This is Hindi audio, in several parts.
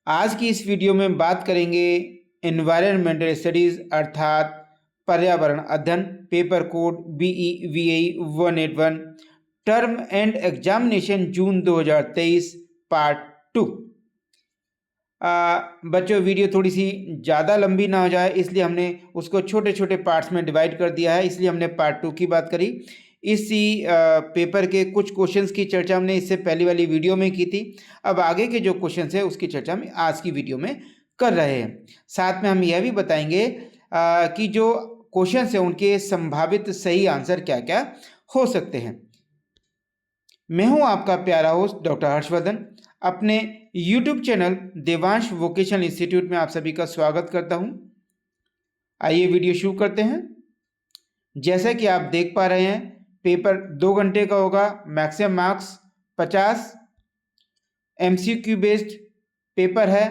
आज की इस वीडियो में बात करेंगे एनवायरमेंटल स्टडीज अर्थात पर्यावरण अध्ययन paper code BE-VAE 181 term and examination June 2023 part 2। बच्चों वीडियो थोड़ी सी ज़्यादा लंबी ना हो जाए इसलिए हमने उसको छोटे छोटे पार्ट्स में डिवाइड कर दिया है, इसलिए हमने पार्ट 2 की बात करी। इसी पेपर के कुछ क्वेश्चंस की चर्चा हमने इससे पहली वाली वीडियो में की थी। अब आगे के जो क्वेश्चंस है उसकी चर्चा हम आज की वीडियो में कर रहे हैं। साथ में हम यह भी बताएंगे कि जो क्वेश्चंस है उनके संभावित सही आंसर क्या क्या हो सकते हैं। मैं हूं आपका प्यारा होस्ट डॉक्टर हर्षवर्धन। अपने YouTube channel Devansh vocational institute में आप सभी का स्वागत करता हूं। आइए वीडियो शुरू करते हैं। जैसा कि आप देख पा रहे हैं पेपर 2 घंटे का होगा, maximum marks 50, MCQ based paper है।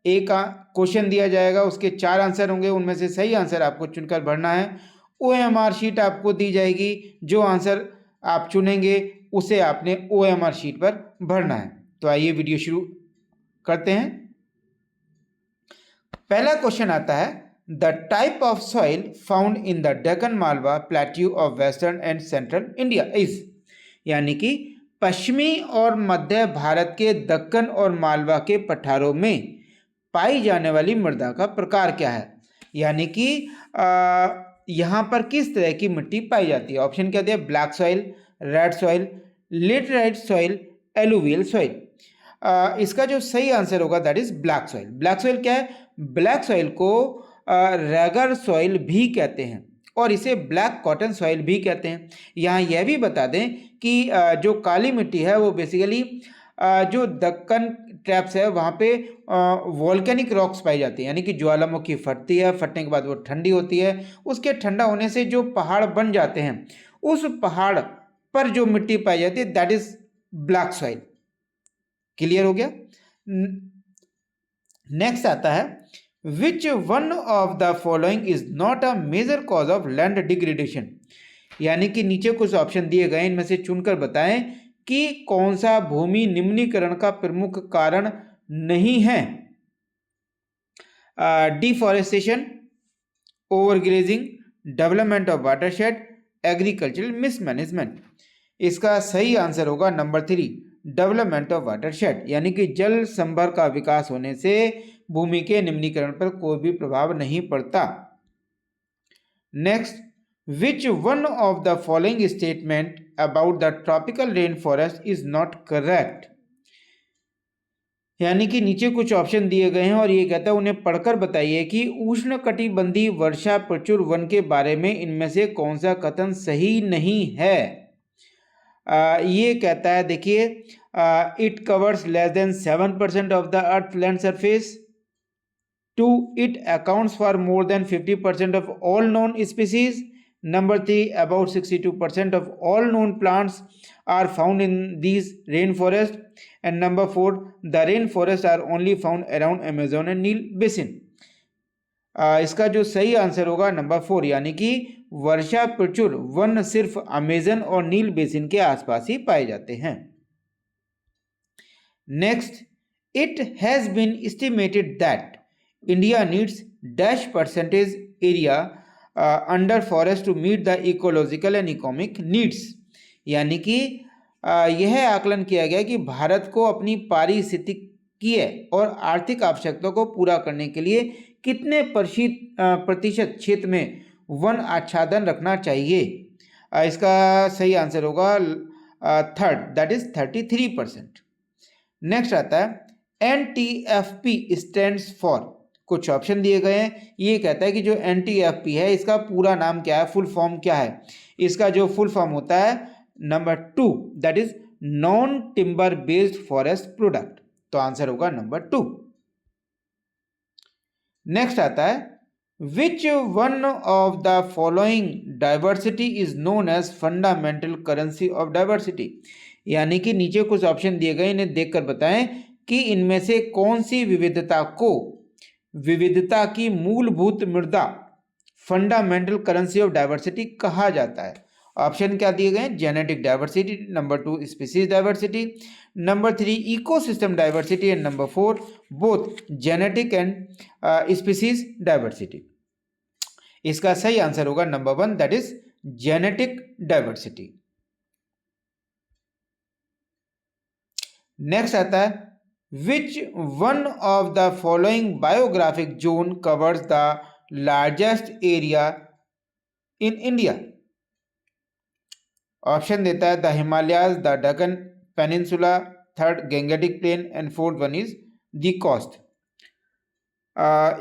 एक क्वेश्चन दिया जाएगा, उसके 4 आंसर होंगे, उनमें से सही आंसर आपको चुनकर भरना है। OMR शीट आपको दी जाएगी, जो आंसर आप चुनेंगे उसे आपने OMR शीट पर भरना है। तो आइए वीडियो शुरू करते हैं। पहला क्वेश्चन आता है, the type of soil found in the Deccan Malwa plateau of western and central India is, यानी कि पश्चिमी और मध्य भारत के दक्कन और मालवा के पठारों में पाई जाने वाली मृदा का प्रकार क्या है, यानी कि यहाँ पर किस तरह की मिट्टी पाई जाती है। ऑप्शन क्या दिया, black soil, red soil, laterite soil, alluvial soil. इसका जो सही आंसर होगा that is black soil. Black soil क्या है, ब्लैक सॉइल को रेगर सॉइल भी कहते हैं और इसे ब्लैक कॉटन सॉइल भी कहते हैं। यहाँ यह भी बता दें कि जो काली मिट्टी है वो बेसिकली जो दक्कन ट्रैप्स है वहाँ पे वॉल्केनिक रॉक्स पाई जाती है, यानी कि ज्वालामुखी फटती है, फटने के बाद वो ठंडी होती है, उसके ठंडा होने से जो पहाड़ बन जाते हैं उस पहाड़ पर जो मिट्टी पाई जाती है that is black soil. Clear हो गया। नेक्स्ट आता है, which one of the following is not a major cause of land degradation, यानी कि नीचे कुछ ऑप्शन दिए गए, इनमें से चुनकर बताएं कि कौन सा भूमि निम्नीकरण का प्रमुख कारण नहीं है। Deforestation, overgrazing, development of watershed, agricultural mismanagement. इसका सही आंसर होगा नंबर 3, डेवलपमेंट ऑफ वाटरशेड, यानी कि जल संभर का विकास होने से भूमि के निम्नीकरण पर कोई भी प्रभाव नहीं पड़ता। Next, which one of the following statement about the tropical rain forest is not correct, यानी कि नीचे कुछ ऑप्शन दिए गए हैं और ये कहता है उन्हें पढ़कर बताइए कि उष्णकटिबंधीय वर्षा प्रचुर वन के बारे में इनमें से कौन सा कथन सही नहीं है। ये कहता है, देखिए, it covers less than 7% of the earth land surface. 2, it accounts for more than 50% of all known species. Number 3, about 62% of all known plants are found in these rainforests. And number 4, the rainforests are only found around Amazon and Nile basin. इसका जो सही आंसर होगा नंबर 4, यानी कि वर्षा प्रचुर वन सिर्फ अमेजन और नील बेसिन के आसपास ही पाए जाते हैं। Next, it has been estimated that India needs dash percentage area under forest to meet the ecological and economic needs, यानी कि यह आकलन किया गया कि भारत को अपनी पारिस्थितिकीय और आर्थिक आवश्यकताओं को पूरा करने के लिए कितने प्रतिशत क्षेत्र में वन आच्छादन रखना चाहिए। इसका सही आंसर होगा थर्ड, दैट इज 33%। नेक्स्ट आता है, NTFP स्टैंड्स फॉर, कुछ ऑप्शन दिए गए हैं। ये कहता है कि जो NTFP है इसका पूरा नाम क्या है, फुल फॉर्म क्या है। इसका जो फुल फॉर्म होता है number 2, that is non timber based forest product. तो आंसर होगा नंबर 2। नेक्स्ट आता है, which one of the following diversity is known as fundamental currency of diversity, यानी कि नीचे कुछ ऑप्शन दिए गए, इन्हें देखकर बताएं कि इनमें से कौन सी विविधता को विविधता की मूलभूत मृदा फंडामेंटल करेंसी ऑफ डाइवर्सिटी कहा जाता है। ऑप्शन क्या दिए गए हैं? Genetic diversity, number 2 species diversity, number 3 ecosystem diversity and number 4 both genetic and species diversity. इसका सही आंसर होगा number 1, that is genetic diversity. Next आता है which one of the following biographic zone covers the largest area in India. Option देता है the Himalayas, the Deccan peninsula, third Gangetic plain and fourth one is the coast.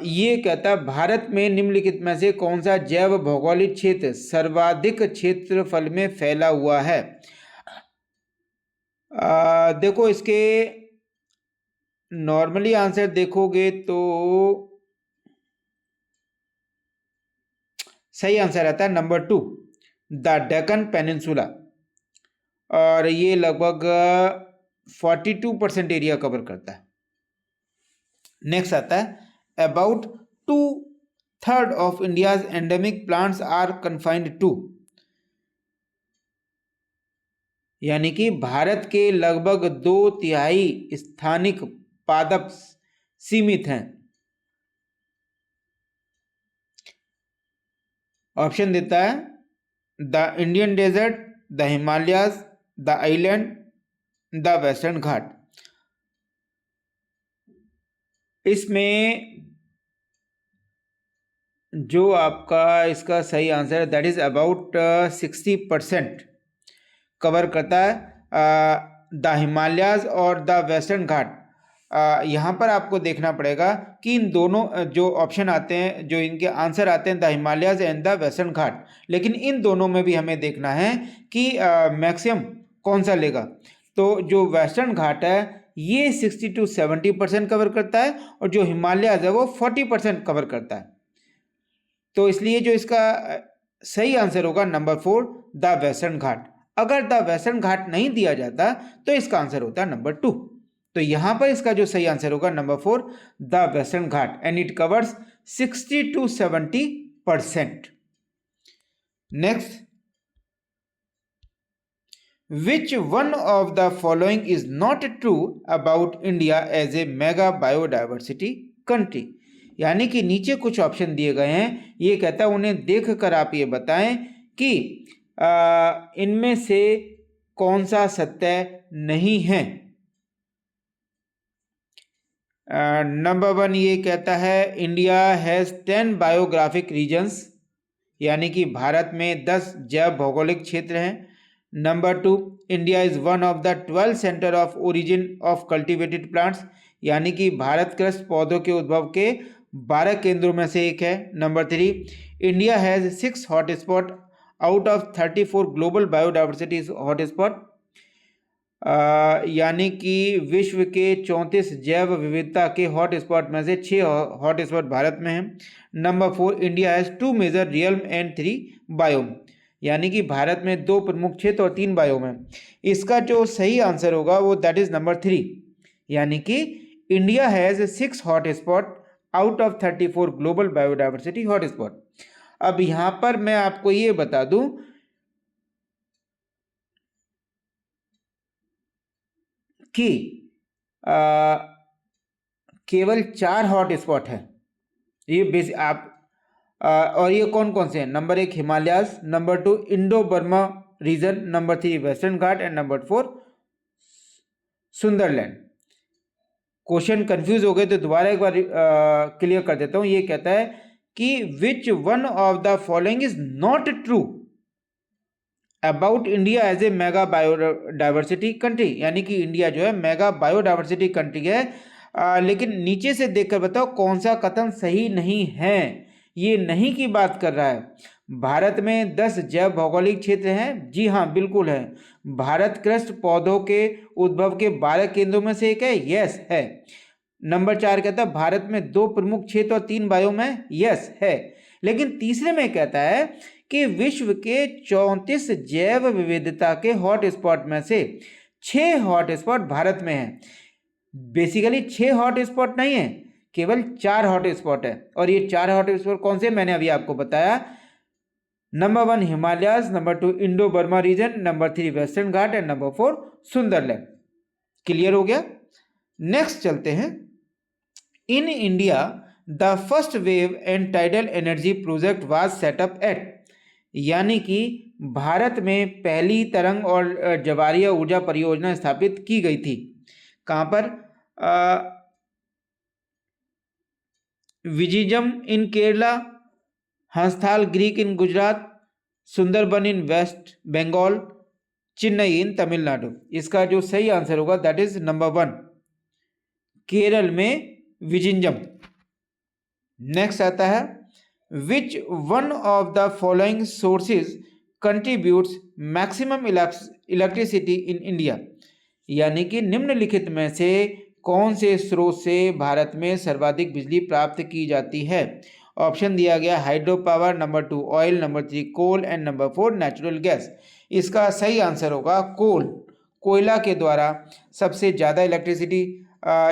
ये कहता है भारत में निम्नलिखित में से कौन सा जैव भौगोलिक क्षेत्र सर्वाधिक क्षेत्रफल में फैला हुआ है। देखो इसके नॉर्मली आंसर देखोगे तो सही आंसर आता है नंबर 2 द डेक्कन पेनिनसुला, और ये लगभग 42% एरिया कवर करता है। नेक्स्ट आता है about 2/3 of India's endemic plants are confined to, यानी कि भारत के लगभग 2/3 स्थानिक पादप सीमित हैं। ऑप्शन देता है the Indian desert, the Himalayas, the island, the western Ghat. इसमें जो आपका इसका सही आंसर है दैट इज अबाउट 60% कवर करता है द हिमालयाज और द वेस्टर्न घाट। यहाँ पर आपको देखना पड़ेगा कि इन दोनों जो ऑप्शन आते हैं, जो इनके आंसर आते हैं the Himalayas and the western Ghat, लेकिन इन दोनों में भी हमें देखना है कि मैक्सिमम कौन सा लेगा। तो जो वेस्टर्न घाट है ये 60 to 70% कवर करता है और जो हिमालयाज है वो 40% कवर करता है। तो इसलिए जो इसका सही आंसर होगा नंबर 4 द वेस्टर्न घाट। अगर द वेस्टर्न घाट नहीं दिया जाता तो इसका आंसर होता है नंबर 2। तो यहां पर इसका जो सही आंसर होगा number 4 the western Ghat and it covers 60 to 70%। Next which one of the following is not true about India as a mega biodiversity country, यानी कि नीचे कुछ ऑप्शन दिए गए हैं, ये कहता है उन्हें देखकर आप ये बताएं कि इनमें से कौन सा सत्य नहीं है। नंबर 1 ये कहता है इंडिया हैज़ 10 बायोग्राफिक रीजन्स, यानी कि भारत में 10 जैव भौगोलिक क्षेत्र हैं। Number 2 India is one of the 12 centre of origin of cultivated plants, यानी कि भारत कृषि पौधों के उद्भव के 12 केंद्रों में से एक है। Number 3 India has 6 hot spot out of 34 global biodiversity hot spot, यानी कि विश्व के 34 जैव विविधता के हॉट स्पॉट में से 6 हॉट स्पॉट भारत में हैं। Number 4 India has 2 major realm and 3 biome, यानी कि भारत में 2 प्रमुख क्षेत्र और 3 बायोम हैं। इसका जो सही आंसर होगा वो दैट इज नंबर 3, यानी कि India has 6 hot spot out of 34 global biodiversity hot spot. अब यहाँ पर मैं आपको ये बता दूं कि केवल 4 हॉट स्पॉट है ये बेसिक आप और ये कौन कौन से हैं? Number 1 Himalayas, number 2 Indo Burma region, number 3 western Ghat and number 4 Sundaland. Question confuse हो गए तो दोबारा एक बार क्लियर कर देता हूं। ये कहता है कि which one of the following is not true about India as a mega biodiversity country, यानी कि इंडिया जो है मेगा बायोडाइवर्सिटी कंट्री है, लेकिन नीचे से देखकर बताओ कौन सा कथन सही नहीं है। ये नहीं की बात कर रहा है। भारत में 10 जैव भौगोलिक क्षेत्र हैं, जी हाँ बिल्कुल है। भारत कृषि पौधों के उद्भव के 12 केंद्रों में से एक है, यस है। नंबर 4 कहता है भारत में 2 प्रमुख क्षेत्र और 3 बायोम है, यस है। लेकिन तीसरे में कहता है कि विश्व के 34 जैव विविधता के हॉट स्पॉट में से 6 हॉट स्पॉट भारत में है। बेसिकली 6 हॉट स्पॉट नहीं है, केवल 4 हॉट स्पॉट है। और ये 4 हॉट स्पॉट कौन से मैंने अभी आपको बताया, number 1 Himalayas, number 2 Indo Burma region, number 3 western Ghat and number 4 Sundaland. Clear हो गया। नेक्स्ट चलते हैं। In India the first wave and tidal energy project was set up at, यानी कि भारत में पहली तरंग और ज्वारीय ऊर्जा परियोजना स्थापित की गई थी। कहाँ पर? विजिजम इन केरला, हंसथाल ग्रीक इन गुजरात, सुंदरबन इन वेस्ट बंगाल, चेन्नई इन तमिलनाडु। इसका जो सही आंसर होगा दैट इज नंबर 1, केरल में विजिंजम। नेक्स्ट आता है, which one of the following sources contributes maximum electricity in India, यानी कि निम्नलिखित में से कौन से स्रोत से भारत में सर्वाधिक बिजली प्राप्त की जाती है? ऑप्शन दिया गया hydro power, number 2 oil, number 3 coal and number 4 natural gas. इसका सही आंसर होगा कोल। कोयला के द्वारा सबसे ज़्यादा इलेक्ट्रिसिटी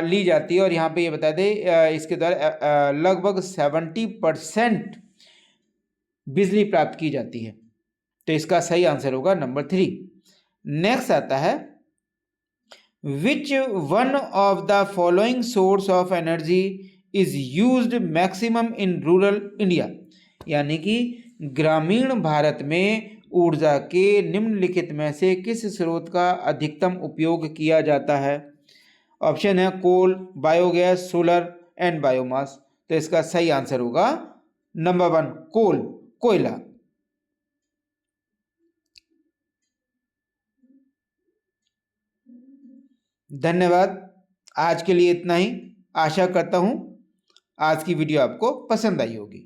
ली जाती है और यहाँ पे ये बता दें इसके द्वारा लगभग 70% बिजली प्राप्त की जाती है। तो इसका सही आंसर होगा नंबर 3। नेक्स्ट आता है, which one of the following source of energy is used maximum in rural India, यानी कि ग्रामीण भारत में ऊर्जा के निम्नलिखित में से किस स्रोत का अधिकतम उपयोग किया जाता है? ऑप्शन है कोल, बायोगैस, सोलर एंड बायोमास। तो इसका सही आंसर होगा नंबर 1 कोल, कोयला। धन्यवाद। आज के लिए इतना ही। आशा करता हूं आज की वीडियो आपको पसंद आई होगी।